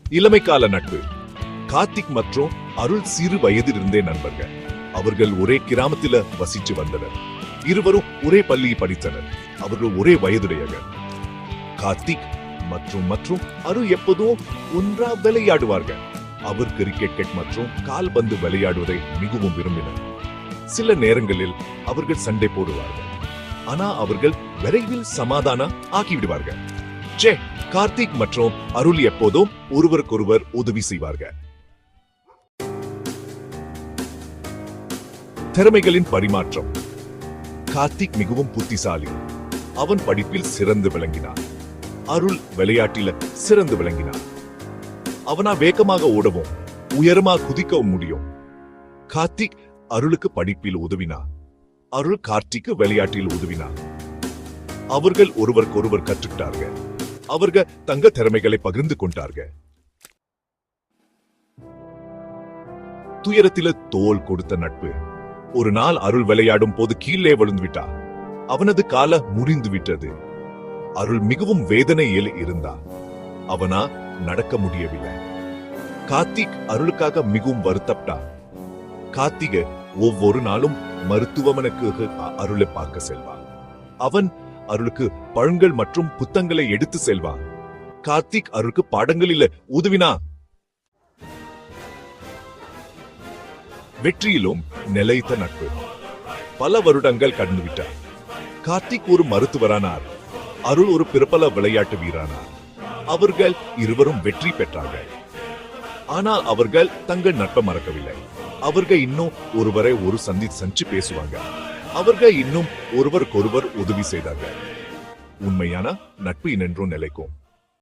இளமை கால நட்பு. கார்த்திக் மற்றும் அருள் சிறு வயதிலிருந்தே நண்பர்கள். அவர்கள் ஒரே கிராமத்தில வசிச்சு வந்தனர். இருவரும் ஒரே பள்ளியில் படித்தனர். அவர்கள் ஒரே வயதுடையவர். கார்த்திக் மற்றும் அருள் எப்போதும் ஒன்றா விளையாடுவார்கள். அவர் கிரிக்கெட் மற்றும் கால்பந்து விளையாடுவதை மிகவும் விரும்பினர். சில நேரங்களில் அவர்கள் சண்டை போடுவார்கள். ஆனா அவர்கள் விரைவில் சமாதானம் ஆகிவிடுவார்கள். கார்த்திக் மற்றும் அருள் எப்போதும் ஒருவருக்கொருவர் உதவி செய்வார்கள். திறமைகளின் பரிமாற்றம். கார்த்திக் மிகவும் புத்திசாலி. அவன் படிப்பில் சிறந்து விளங்கினான். அருள் விளையாட்டில சிறந்து விளங்கினான். அவனா வேகமாக ஓடவும் உயரமாக குதிக்கவும் முடியும். கார்த்திக் அருளுக்கு படிப்பில் உதவினார். அருள் கார்த்திக்கு விளையாட்டில் உதவினார். அவர்கள் ஒருவருக்கொருவர் கற்றுக்கிட்டார்கள். அவர்கள் தங்க திறமைகளை பகிர்ந்து கொண்டார்கள். துயரத்தில தோல் கொடுத்த நட்பு. ஒரு நாள் அருள் விளையாடும் போது கீழே விழுந்து விட்டார். அவனது கால முறிந்து விட்டது. அருள் மிகவும் வேதனையில் இருந்தார். அவனா நடக்க முடியவில்லை. கார்த்திக் அருளுக்காக மிகவும் வருத்தப்பட்டார். கார்த்திகை ஒவ்வொரு நாளும் மருத்துவமனைக்கு அருளை பார்க்க செல்வார். அவன் அருளுக்கு பழங்கள் மற்றும் புத்தகங்களை எடுத்து செல்வார். கார்த்திக் அருளுக்கு பாடங்களில் உதவினார். வெற்றியிலும் நிலைத்த நட்பு. பல வருடங்கள் கடந்துவிட்டார். கார்த்திக் ஒரு மருத்துவரானார். அருள் ஒரு பிரபல விளையாட்டு வீரானார். அவர்கள் இருவரும் வெற்றி பெற்றார்கள். ஆனால் அவர்கள் தங்கள் நட்பை மறக்கவில்லை. அவர்கள் இன்னும் ஒருவரை ஒரு சந்திச்சு பேசுவாங்க. அவர்கள் இன்னும் ஒருவருக்கொருவர் உதவி செய்தார்கள். உண்மையான நட்பு என்றும் நிலைக்கும்.